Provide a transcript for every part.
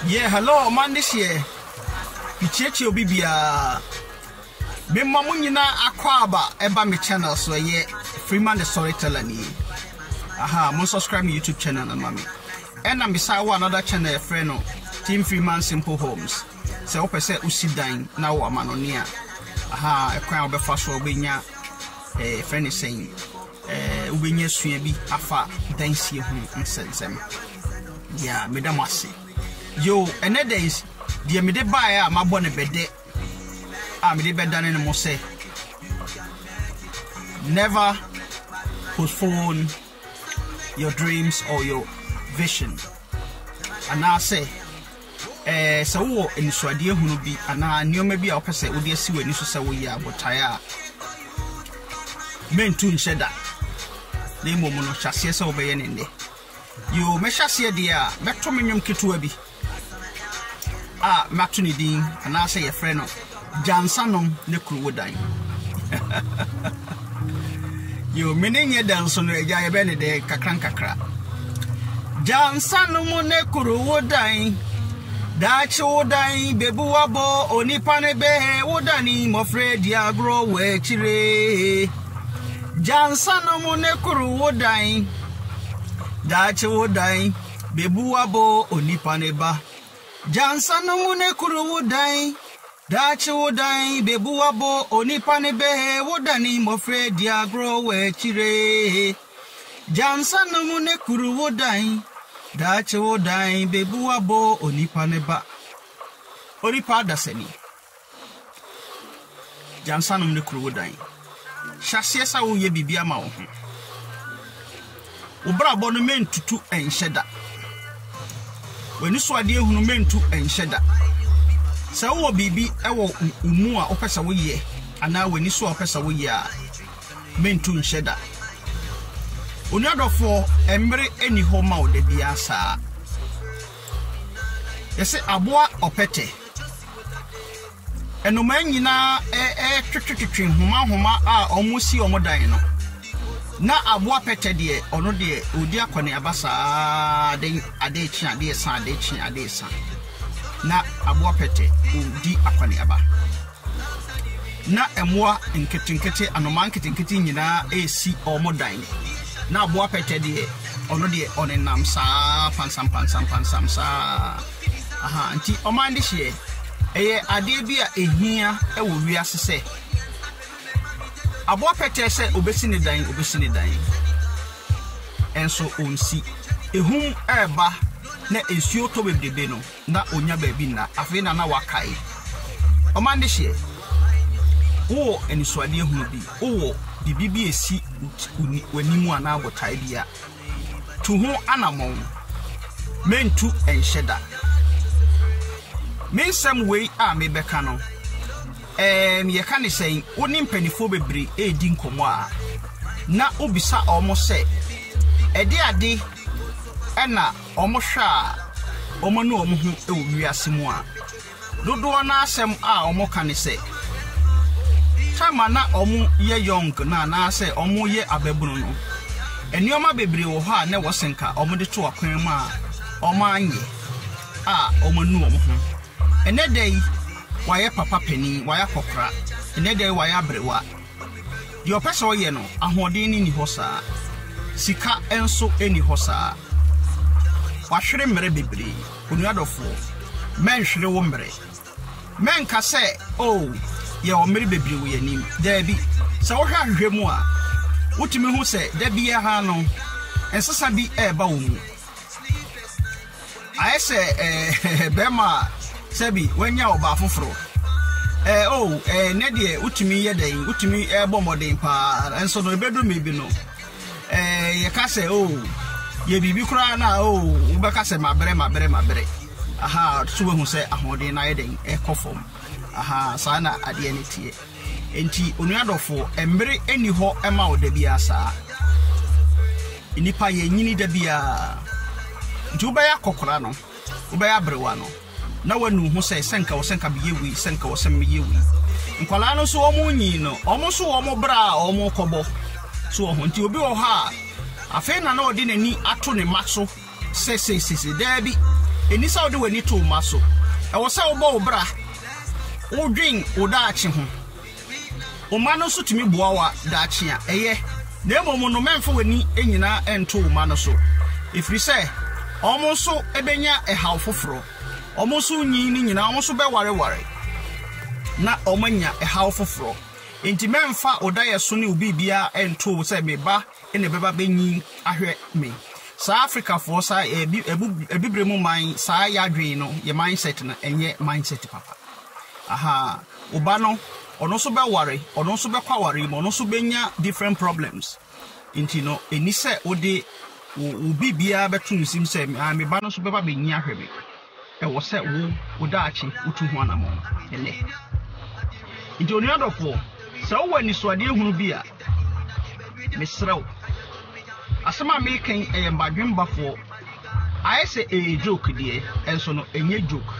Yeah, hello, man, this year. Pichechi Obibia. Me mamunyina akwaba eba me channel so ye Freeman the Storyteller ni. Aha, mo subscribe my YouTube channel na mami. And I'm beside one another channel a friend no Team Freeman Simple Homes. Se ope se usidan na wo amanonia. Aha, ekwan obefa so obenya friend is saying ubenya sua bi afa dansie ho nsensem. Yeah, me dem ase. Yo, ene days die me de buy a mabo ne bede. Me de beda ne mo say. Never postpone your dreams or your vision. And I say so wo ensuade hunu bi ana nioma bi a opese wo de asi wani so se wo ya botaya mentu nsheda na imomu no hyase se wo be ye nende yo me hyase de a meto menwom ketua bi mato ni din ana say ye frɛ no jansanom ne kurowodan yo menenye danso no eja ye be ne de kakra jansanom ne kurowodan Dachi wodan bebu wabo onipa ne behe wodani mofre diagro wechire Jansa no ne kuru wodan Dachi wodan bebu wabo onipa ne ba Jansa no ne kuru wodan Dachi wodan bebu wabo onipa ne behe wodani mofre diagro wechire Jansa no ne kuru wodan Dachi wodan bebu wabo onipa ne ba Onipa dasani Jansa no ne kuru wodan Hyase sa wo ye bibia ma wo ho Wo bra bo no mentutu enhyeda Wani so ade ehunu mentu enhyeda Sa wo bibi ewo umu a opesa wo ye ana wani so opesa wo ye a mentu enhyeda Oni adofo emre eni ho ma wo de bia sa Yese aboa opete Enoma nyina twetwetwe homa a omusi omodan no na aboa pete de ono de odi akwane abasa de ade chi ade san na aboa pete odi akwane aba na emoa nketinketi anoma nketinketi nyina esi omodan na aboa pete de ono de onenam sa pansam sa aha nti omande hye eye ade bia ehia ewo wiase se aboa pete se obesi ne dan enso onsi ehum eba na ensuo to bebrebe no na onya ba bi na afi na wakai omande hye wo enisuade ehunu bi wo bibibi esi wanimu ana abotai bia to ho anamon mentu enhyeda Mensam way me beka no ye ka ne sen woni mpanifo bebre edi nkomo a na obisa omo se ede ade na omo hwa omo na omo hu e wiase mu a dodo na asem a omo ka ne se chama na omo ye young na se omo ye ababunu no enioma bebre wo ha na wo senka omo de to akwan mu a omo anye a omo nu omo hu ene day waya papa peni waya kokra ene day waya brewa di opeso ye no ahoden ni hosa sika enso eni hosa wahwere mere bebre onuadofo men hwere wo mere men ka se ye o mere bebre wo yanim dabi se wo hwa hwehwe mu a wotimi hu se dabi ye ha no ensesa bi eba wo mu ayese bema Sebi wenya oba foforo ne de utimi ye den utimi ebo modern pa enso no ebedu me bi no ye ka se ye bibi kura na ube ka se mabre aha so we hu se ahoden na ye den ekofom aha sa na ade ne tie enti onuadofo embre eni ho ema oda bia sa inipa ye nyini da bia ntuba ya kokora no ube ya brewa no na wanu hu se senka biyewi senka wosem yewi nkwala no so omo nyi no omo so omo bra omo kobo so ho nti obi wo ha afi na odi nani ato ne maso se dabi enisa wo de wani to maso e wo se wo bo bra wo dwen wo daachi ho o ma no so tumi boa wa daachi a eye na emomo no memfo wani enyina ento wo ma no so ifiri se omo so ebenya ehaw foforo omo so nyi ni nyina omo so be ware na omanya ehaw foforo enti memfa odaye so ne obibia ento se meba ene beba benyi ahwe me South Africa for sa ebibremu man sa ya dwen no ye mindset na enye mindset papa aha oba no ono so be ware ono so be kwaware mo ono so benya different problems enti no eni se ode obibia betu nsim se me ba no so beba benyi ahwe me e wo se wo daachi utu ho anamo ene enti oni adofo se wo wani so ade ehunu bia mesrew asema me kan mbadwen bafo ayese joke die enso no enye joke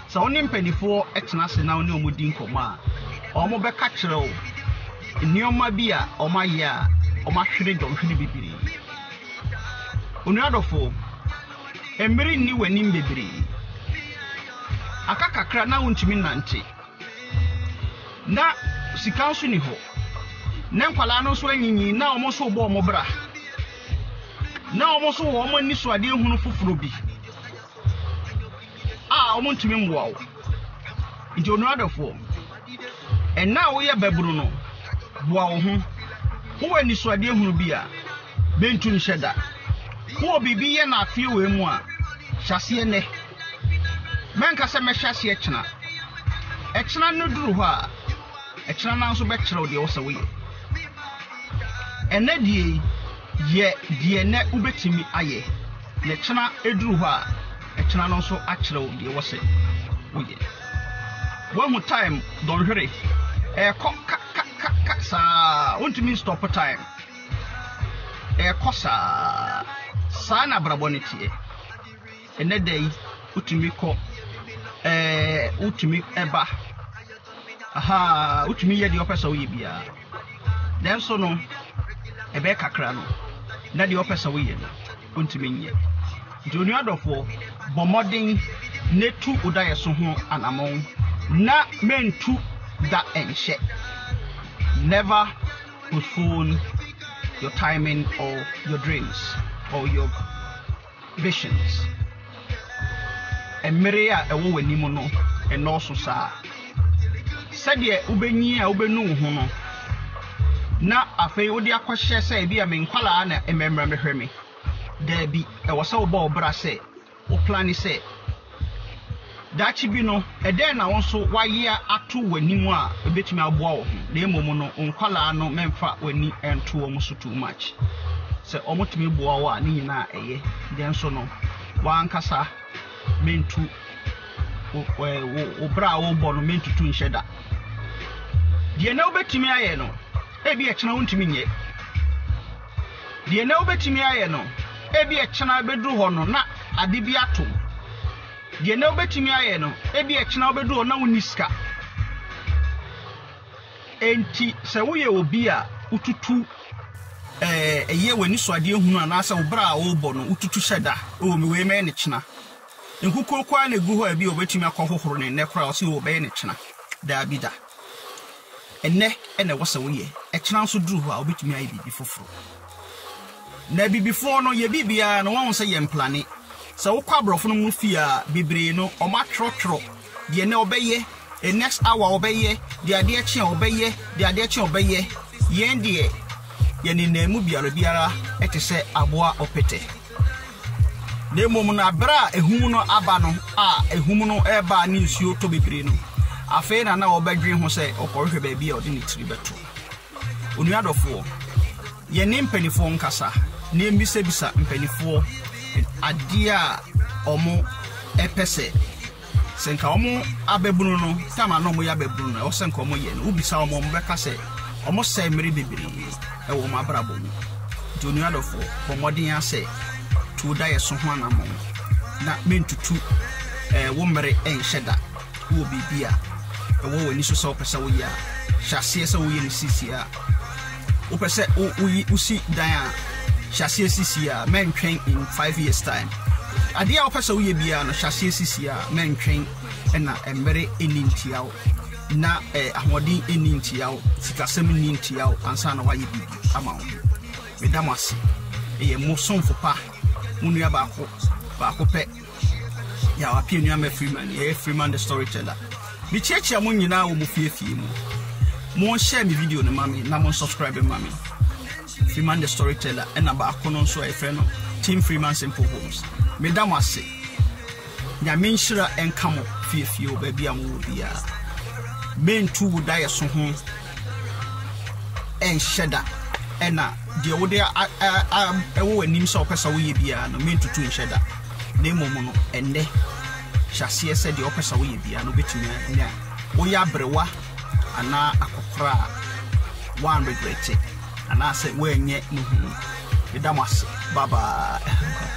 se woni mpanifo etena se na woni omudi nkomo a omo be ka kirew nioma bia omaye a omahwere domhwere bibiri oni adofo embiri ni wani mbebiri akakakra na wontimi nante na sikanso ni ho na nkwala no so anyinyi na omo so bo omo bra na omo so wo omo ni so ade ehunu foforo bi omo ntimi mboa wo nti onu adofo enna wo ye baburu no boa wo ho wo ni so ade ehunu bi a bentu nheda wo bibi ye na afie we mu a hyase ne menka se me hyase echena no duru ho a echena na nso be kyerɛw de wo se wo ye ene die ne ubetimi aye ne chena eduru ho a echena no so akyerɛw de wo se wo ye wo hu time don hwere ka sa wontimi stop time kosa sa na brabonity ene dey utimi ko utimi eba aha utimi ye de opesa wo ye bia dem so no ebe kakra no na de opesa wo ye no untimi nye joni adofo bomodin netu udaye so ho anamon na mentu da enche never postpone your timing or your dreams or your visions emeria ewo wani mu no eno so sa sede ubenyi a ubenu ho no na afei odi akohye se bia me nkwala na ememra mehwemi da bi ewo se oba obra se o plan se dachi bi no eden na won so waye atu wani mu a ebetumi aboa wo na emomu no nkwala no memfa wani ento wo so too much se omotumi boa wo a ni nyina eye den so no wankasa mentu obra wo bo no mentu tu nheda die na obetumi aye no ebi echena wontumi nye die na obetumi aye no ebi echena beduru ho no na ade bi ato die na obetumi aye no ebi echena obedu ho na woniska enti se wo ye obi a ututu eye wani so ade ehunu anasa obra wo bo no ututu hyeda o me we me ne chena nkuko kwa na gu ho abi obetumi akɔhohoro ne nekra o se wo be ne chena da bi da enne wo se wo ye echena nso duru ho a obetumi ayi bibi foforo na bibifo no ye bibia no won se ye mplane se wo kwa brofo no mu fi a bibre no o ma trotro de ne obeye next hour obeye de ade eche obeye de ade eche obeye yen de ye ni na mu biara etese aboa opete na mom na bra ehum no aba no a ehum no eba ni nsuo to bibre no afei na obadwen ho se okorhwe ba bia ode ni tiri beto onu adofo ye ni mpanifo nkasa na embisa mpanifo adia omo epese senka omo abebunu no tama no mo ya bebunu no senka omo ye no ubisa omo mbeka se omo se mmiri bibiri e wo mabrabo mu jonu adofo pomodin ase tu da yeso ho anamo na mentutu wo mmere enhyeda wo bibia e wo wani so so pesa wo ya hyase se wo ye ni sisia wo pese wo usi dan a hyase sisia mentwen in 5 years time ade a opesa wo ye bia no hyase sisi a mentwen na embere enintiawo na ahodi enintiawo sikasem enintiawo ansa na waye bibi ama wo medamase ye mo sonfo pa munua baako pe ya wapie nua ma Freeman the storyteller bi cheche mo nyina wo mo fiefie mu mo share me video no mami na mo subscribe mami Freeman the storyteller na baako no so e frɛ no Team Freeman Simple Homes medamase ya menshira enkamo fiefie o ba bia mo bia mentu wuda ye so ho enhyeda ena de wo de ewo anim so opesa wo ye bia no mentutu enhyeda na emomo no enne hyase ese de opesa wo ye bia no betumi nya wo ya brewa ana akokora one regret ana se wo enye no hu medamase bye bye